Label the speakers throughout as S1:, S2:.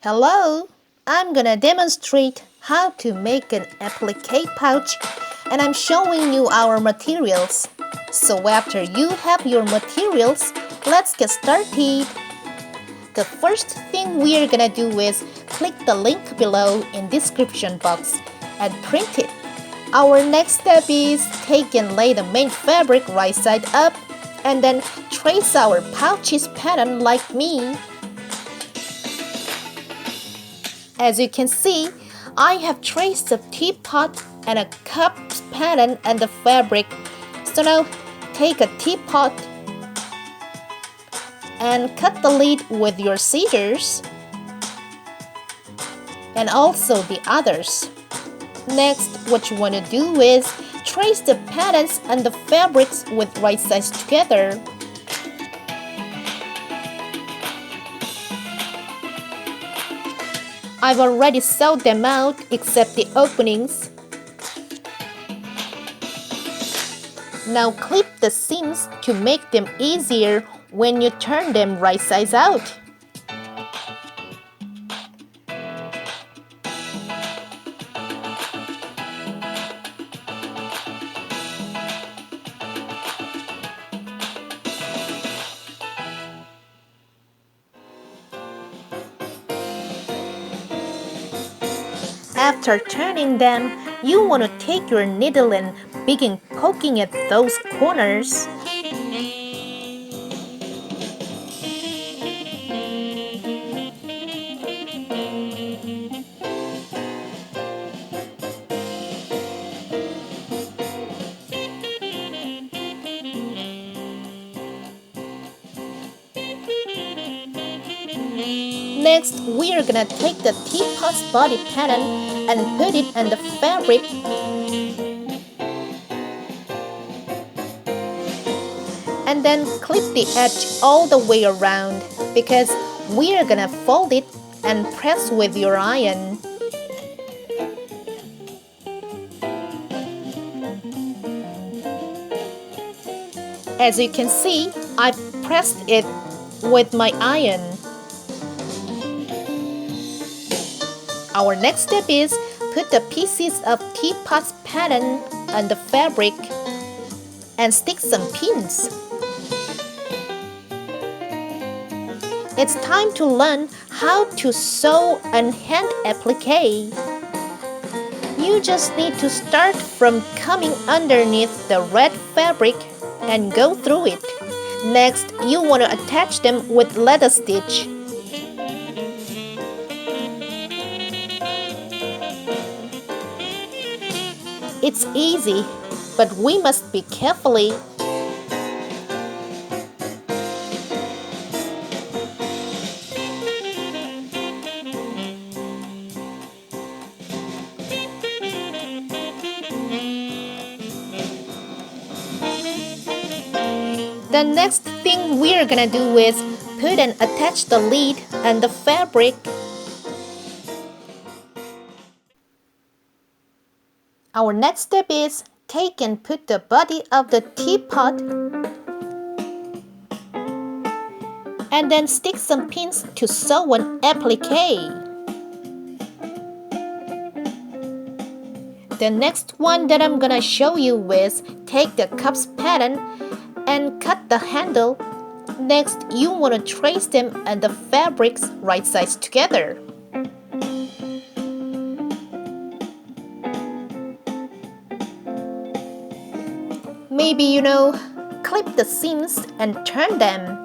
S1: Hello, I'm gonna demonstrate how to make an applique pouch, and I'm showing you our materials. So after you have your materials, let's get started. The first thing we're gonna do is click the link below in description box and print it. Our next step is take and lay the main fabric right side up and then trace our pouch's pattern like me. As you can see, I have traced a teapot and a cup pattern and the fabric. So now take a teapot and cut the lid with your scissors and also the others. Next, what you want to do is trace the patterns and the fabrics with right sides together. I've already sewed them out except the openings. Now clip the seams to make them easier when you turn them right sides out. After turning them, you want to take your needle and begin poking at those corners. Next, we are gonna take the teapot's body pattern and put it on the fabric. And then clip the edge all the way around because we are gonna fold it and press with your iron. As you can see, I pressed it with my iron. Our next step is put the pieces of teapot's pattern on the fabric and stick some pins. It's time to learn how to sew and hand applique. You just need to start from coming underneath the red fabric and go through it. Next, you want to attach them with leather stitch. It's easy, but we must be carefully. The next thing we're gonna do is put and attach the lid and the fabric. Our next step is take and put the body of the teapot and then stick some pins to sew an applique. The next one that I'm gonna show you is take the cup's pattern and cut the handle. Next, you want to trace them and the fabrics right sides together. Maybe clip the seams and turn them.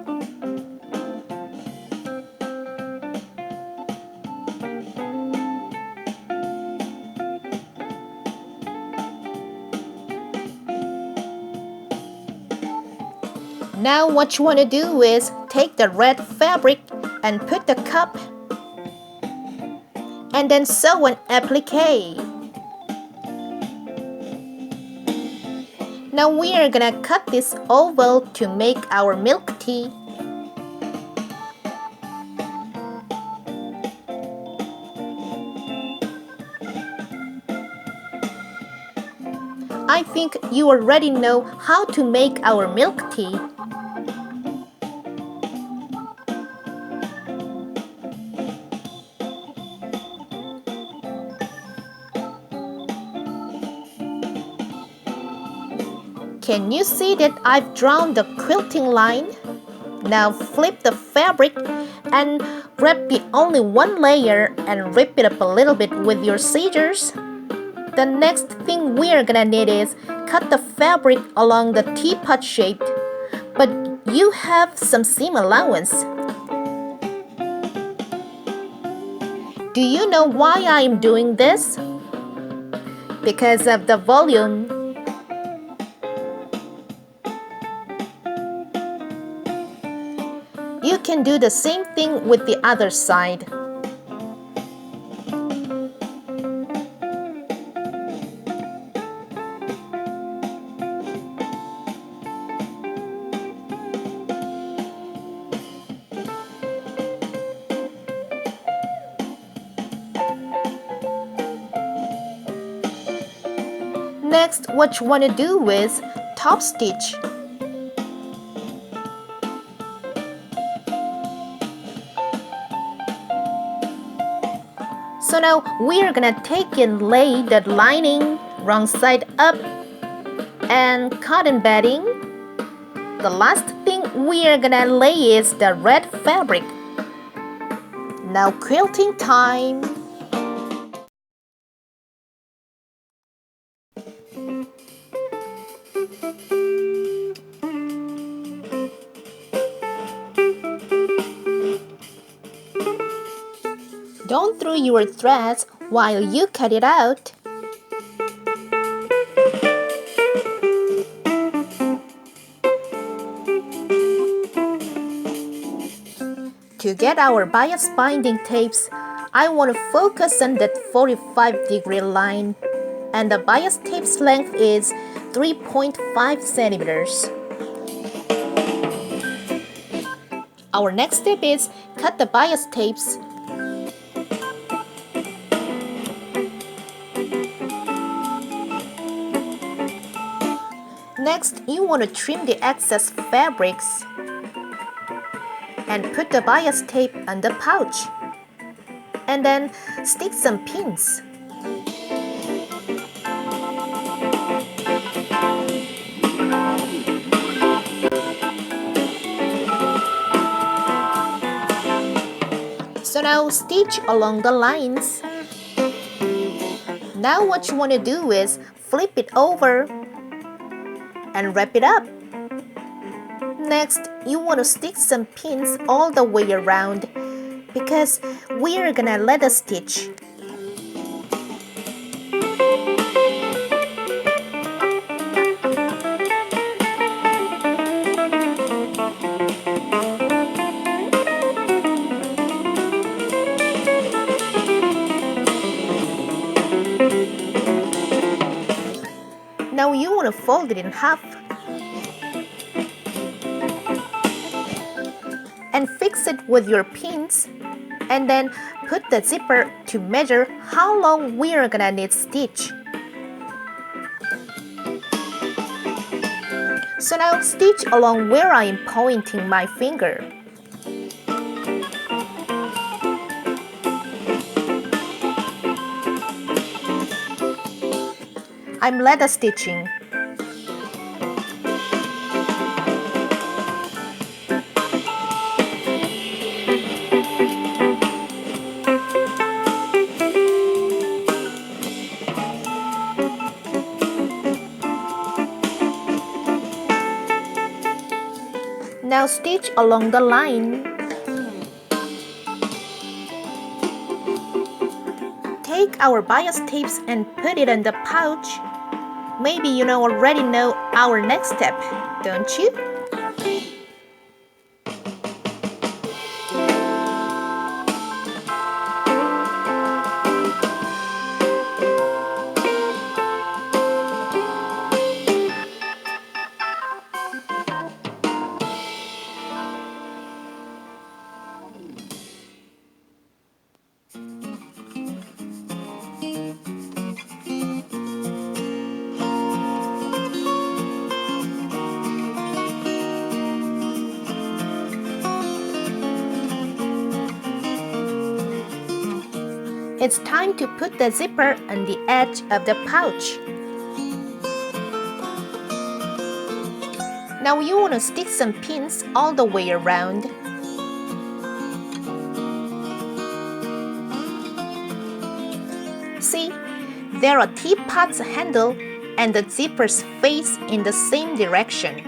S1: Now what you want to do is take the red fabric and put the cup and then sew an applique. Now we are gonna cut this oval to make our milk tea. I think you already know how to make our milk tea. Can you see that I've drawn the quilting line? Now flip the fabric and grab the only one layer and rip it up a little bit with your scissors. The next thing we're gonna need is cut the fabric along the teapot shape, but you have some seam allowance. Do you know why I'm doing this? Because of the volume. You can do the same thing with the other side. Next, what you want to do is top stitch. So now we're gonna take and lay the lining wrong side up and cotton batting. The last thing we're gonna lay is the red fabric. Now quilting time. Don't throw your threads while you cut it out. To get our bias binding tapes, I want to focus on that 45-degree line, and the bias tape's length is 3.5 centimeters. Our next step is cut the bias tapes. Next, you want to trim the excess fabrics and put the bias tape on the pouch, and then stick some pins. So now stitch along the lines. Now what you want to do is flip it over and wrap it up. Next, you want to stick some pins all the way around because we're gonna leather stitch. Now you want to fold it in half and fix it with your pins, and then put the zipper to measure how long we're gonna need stitch. So now stitch along where I am pointing my finger. I'm leather stitching. Now stitch along the line. Take our bias tapes and put it in the pouch. Maybe you already know our next step, don't you? It's time to put the zipper on the edge of the pouch. Now you want to stick some pins all the way around. See, there are teapot's handle and the zippers face in the same direction.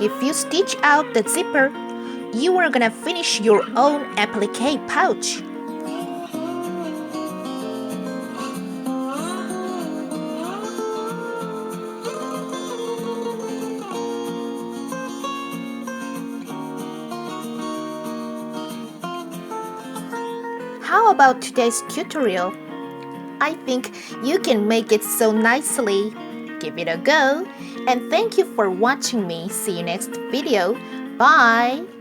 S1: If you stitch out the zipper, you are gonna finish your own applique pouch. How about today's tutorial? I think you can make it so nicely. Give it a go, and thank you for watching me. See you next video. Bye!